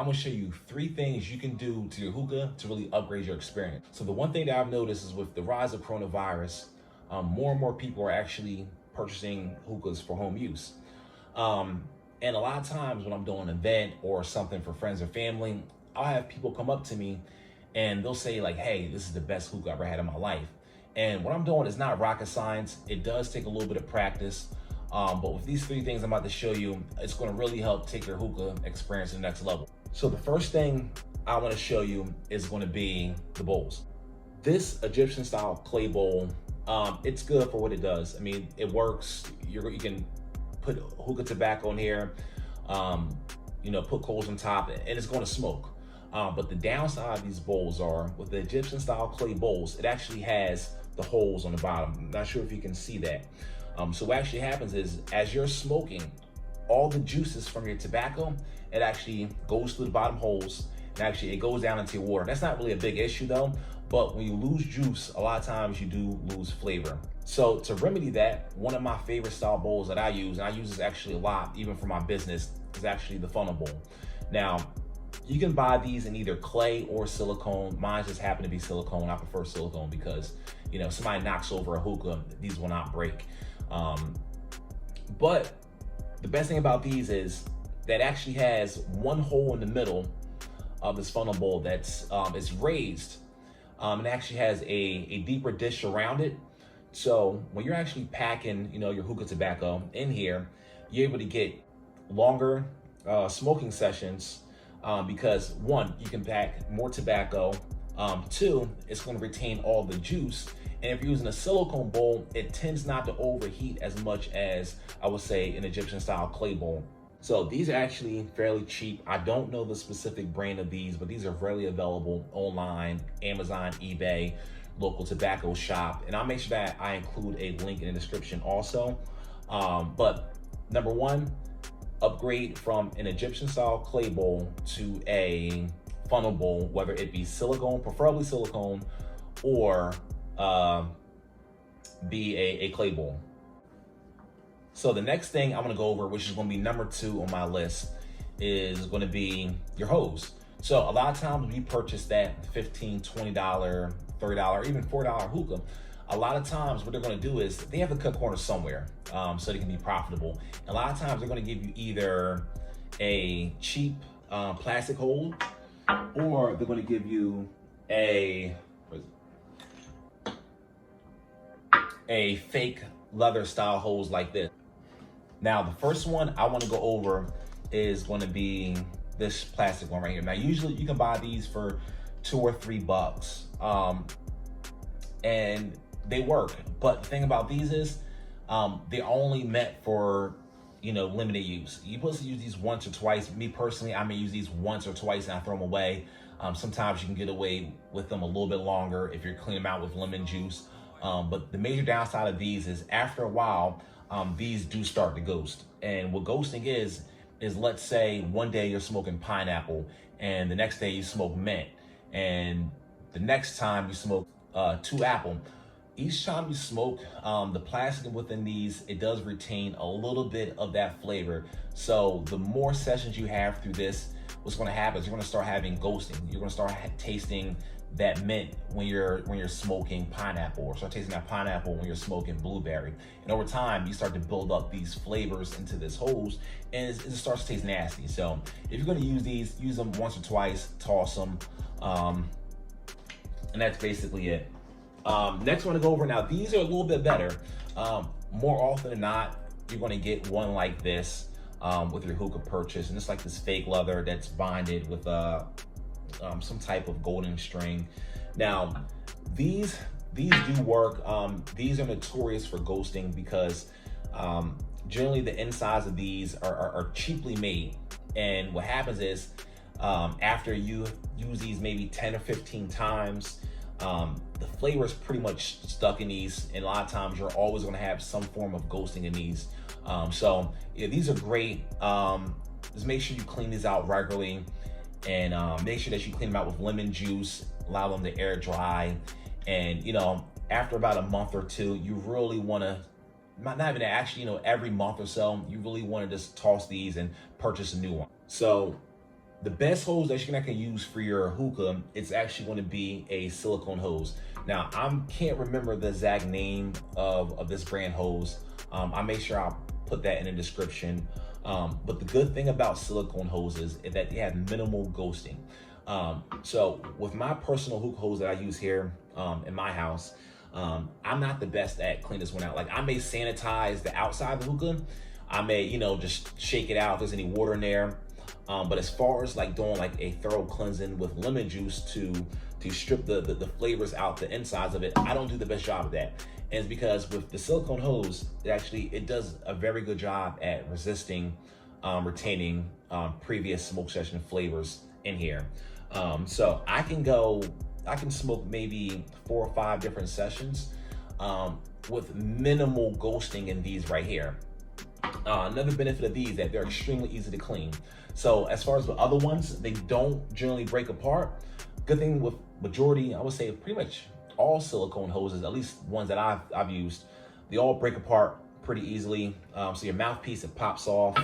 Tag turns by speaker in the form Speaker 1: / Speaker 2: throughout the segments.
Speaker 1: I'm gonna show you 3 things you can do to your hookah to really upgrade your experience. So the one thing that I've noticed is with the rise of coronavirus, more and more people are actually purchasing hookahs for home use. And a lot of times when I'm doing an event or something for friends or family, I'll have people come up to me and they'll say like, hey, this is the best hookah I've ever had in my life. And what I'm doing is not rocket science. It does take a little bit of practice. But with these 3 things I'm about to show you, it's going to really help take your hookah experience to the next level. So the first thing I want to show you is going to be the bowls. This Egyptian style clay bowl, it's good for what it does. I mean, it works. You can put hookah tobacco in here, put coals on top, and it's going to smoke. But the downside of these bowls are, with the Egyptian style clay bowls, it actually has the holes on the bottom. I'm not sure if you can see that. So what actually happens is, as you're smoking, all the juices from your tobacco, it actually goes through the bottom holes, and actually it goes down into your water. That's not really a big issue though, but when you lose juice, a lot of times you do lose flavor. So to remedy that, one of my favorite style bowls that I use, and I use this actually a lot, even for my business, is actually the funnel bowl. Now, you can buy these in either clay or silicone. Mine just happen to be silicone. I prefer silicone because, if somebody knocks over a hookah, these will not break. But the best thing about these is that actually has one hole in the middle of this funnel bowl that's it's raised, and actually has a deeper dish around it. So when you're actually packing, your hookah tobacco in here, you're able to get longer smoking sessions, because 1, you can pack more tobacco. 2, it's going to retain all the juice. And if you're using a silicone bowl, it tends not to overheat as much as, I would say, an Egyptian style clay bowl. So these are actually fairly cheap. I don't know the specific brand of these, but these are readily available online, Amazon, eBay, local tobacco shop. And I'll make sure that I include a link in the description also. But number 1, upgrade from an Egyptian style clay bowl to a funnel bowl, whether it be silicone, preferably silicone, or be a clay bowl. So the next thing I'm gonna go over, which is gonna be number 2 on my list, is gonna be your hose. So a lot of times we purchase that $15, $20, $30, even $4 hookah. A lot of times what they're gonna do is they have to cut corners somewhere, so they can be profitable. And a lot of times they're gonna give you either a cheap plastic hose, or they're gonna give you a fake leather style hose like this. Now, the first one I want to go over is going to be this plastic one right here. Now, usually you can buy these for $2 or $3, and they work. But the thing about these is they're only meant for limited use. You're supposed to use these once or twice. Me personally, I may use these once or twice and I throw them away. Sometimes you can get away with them a little bit longer if you're cleaning them out with lemon juice. But the major downside of these is, after a while, these do start to ghost. And what ghosting is let's say one day you're smoking pineapple, and the next day you smoke mint, and the next time you smoke 2 apple. Each time you smoke, the plastic within these, it does retain a little bit of that flavor. So the more sessions you have through this, what's going to happen is you're going to start having ghosting. You're going to start tasting that mint when you're smoking pineapple, or start tasting that pineapple when you're smoking blueberry. And over time, you start to build up these flavors into this hose, and it starts to taste nasty. So if you're going to use these, use them once or twice, toss them, and that's basically it. Next one to go over, now these are a little bit better. More often than not, you're going to get one like this with your hookah purchase, and it's like this fake leather that's binded with some type of golden string. Now, these do work. These are notorious for ghosting because generally the insides of these are cheaply made. And what happens is after you use these maybe 10 or 15 times, the flavor is pretty much stuck in these, and a lot of times you're always going to have some form of ghosting in these. So yeah, these are great. Just make sure you clean these out regularly, and make sure that you clean them out with lemon juice, allow them to air dry. And after about a month or 2, you really want to, not even actually, every month or so, you really want to just toss these and purchase a new one. So The best hose that you're not gonna use for your hookah, it's actually going to be a silicone hose. Now, I can't remember the exact name of this brand hose. I'll make sure I'll put that in the description. But the good thing about silicone hoses is that they have minimal ghosting. So with my personal hookah hose that I use here in my house, I'm not the best at cleaning this one out. Like, I may sanitize the outside of the hookah. I may, just shake it out if there's any water in there. But as far as like doing like a thorough cleansing with lemon juice to strip the flavors out the insides of it, I don't do the best job of that. And it's because with the silicone hose, it does a very good job at retaining previous smoke session flavors in here. So I can smoke maybe 4 or 5 different sessions with minimal ghosting in these right here. Another benefit of these is that they're extremely easy to clean. So as far as the other ones, they don't generally break apart. Good thing with majority, I would say pretty much all silicone hoses, at least ones that I've used, they all break apart pretty easily. So your mouthpiece, it pops off.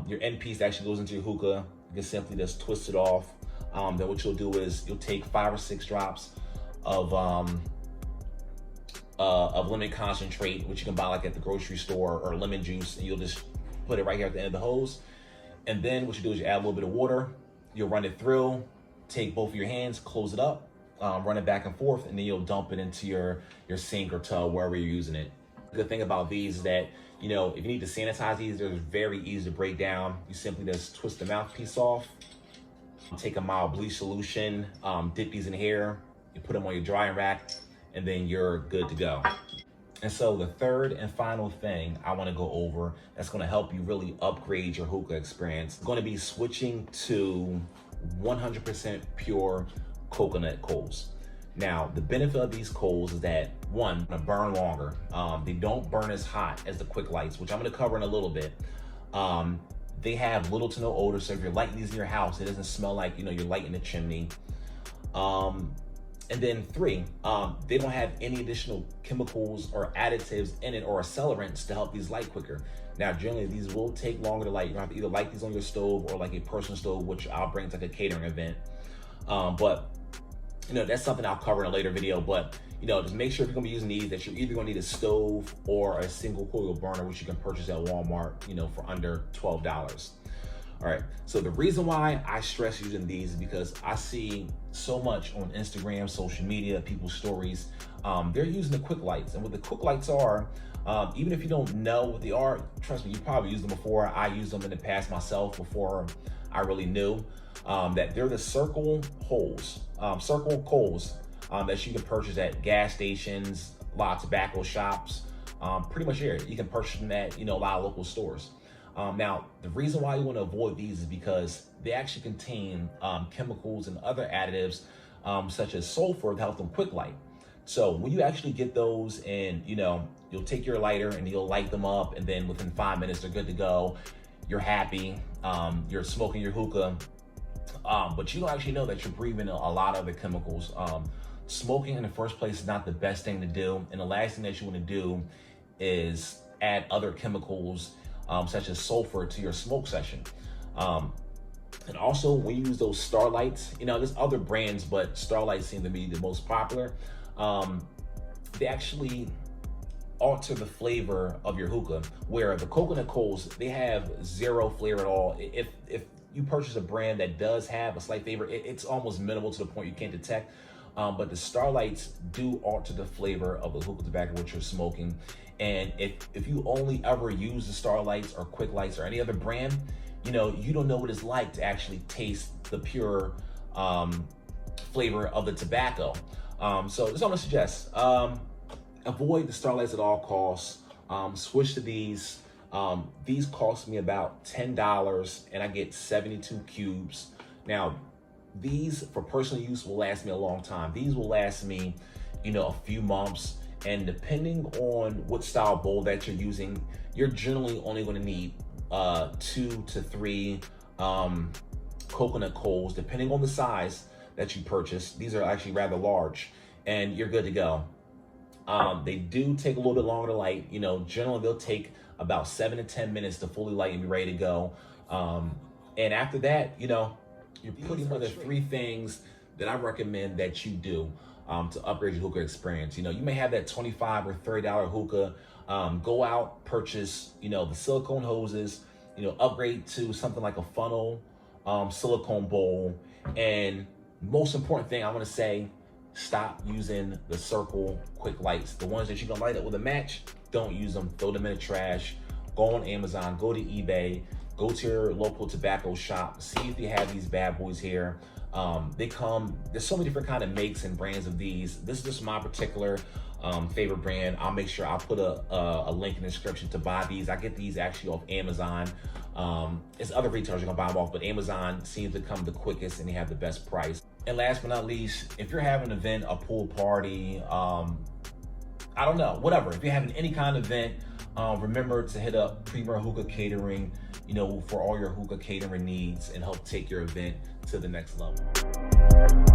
Speaker 1: Your end piece actually goes into your hookah. You can simply just twist it off. Then what you'll do is you'll take 5 or 6 drops of lemon concentrate, which you can buy like at the grocery store, or lemon juice, and you'll just put it right here at the end of the hose. And then what you do is you add a little bit of water, you'll run it through, take both of your hands, close it up, run it back and forth, and then you'll dump it into your sink or tub, wherever you're using it. The good thing about these is that, if you need to sanitize these, they're very easy to break down. You simply just twist the mouthpiece off, take a mild bleach solution, dip these in here, you put them on your drying rack, and then you're good to go. And so the third and final thing I want to go over that's going to help you really upgrade your hookah experience is going to be switching to 100% pure coconut coals. Now, the benefit of these coals is that, one, they burn longer. They don't burn as hot as the quick lights, which I'm going to cover in a little bit. They have little to no odor, so if you're lighting these in your house, it doesn't smell like you're lighting a chimney. And then 3, they don't have any additional chemicals or additives in it or accelerants to help these light quicker. Now, generally, these will take longer to light. You're gonna have to either light these on your stove or like a personal stove, which I'll bring to like a catering event. But that's something I'll cover in a later video. But just make sure if you're gonna be using these, that you're either gonna need a stove or a single coil burner, which you can purchase at Walmart, for under $12. All right, so the reason why I stress using these is because I see so much on Instagram, social media, people's stories. They're using the quick lights, and what the quick lights are, even if you don't know what they are, trust me, you probably used them before. I used them in the past myself before I really knew that they're the circle coals that you can purchase at gas stations, a lot of tobacco shops, pretty much here. You can purchase them at a lot of local stores. Now, the reason why you want to avoid these is because they actually contain chemicals and other additives such as sulfur to help them quick light. So when you actually get those and, you'll take your lighter and you'll light them up, and then within 5 minutes, they're good to go. You're happy. You're smoking your hookah. But you don't actually know that you're breathing a lot of the chemicals. Smoking in the first place is not the best thing to do. And the last thing that you want to do is add other chemicals such as sulfur to your smoke session. And also when you use those Starlights, there's other brands, but Starlights seem to be the most popular. They actually alter the flavor of your hookah, where the coconut coals, they have 0 flavor at all. If you purchase a brand that does have a slight flavor, it's almost minimal to the point you can't detect. But the Starlights do alter the flavor of the hookah tobacco which you're smoking. And if you only ever use the Starlights or Quick Lights or any other brand, you don't know what it's like to actually taste the pure flavor of the tobacco. So that's what I'm gonna suggest. Avoid the Starlights at all costs. Switch to these. These cost me about $10 and I get 72 cubes. Now, these for personal use will last me a long time. These will last me, a few months. And depending on what style bowl that you're using, you're generally only going to need 2 to 3 coconut coals, depending on the size that you purchase. These are actually rather large, and you're good to go. They do take a little bit longer to light. Generally they'll take about 7 to 10 minutes to fully light and be ready to go. And after that, you're pretty much the three things that I recommend that you do to upgrade your hookah experience. You may have that $25 or $30 hookah. Go out, purchase, the silicone hoses, upgrade to something like a funnel, silicone bowl. And most important thing I want to say, stop using the circle quick lights. The ones that you're gonna light up with a match, don't use them, throw them in the trash. Go on Amazon, go to eBay, go to your local tobacco shop, see if they have these bad boys here. There's so many different kind of makes and brands of these. This is just my particular favorite brand. I'll make sure I'll put a link in the description to buy these. I get these actually off Amazon. It's other retailers you're gonna buy them off, but Amazon seems to come the quickest and they have the best price. And last but not least, if you're having an event, a pool party, I don't know, whatever. If you're having any kind of event, remember to hit up Premier Hookah Catering, for all your hookah catering needs and help take your event to the next level.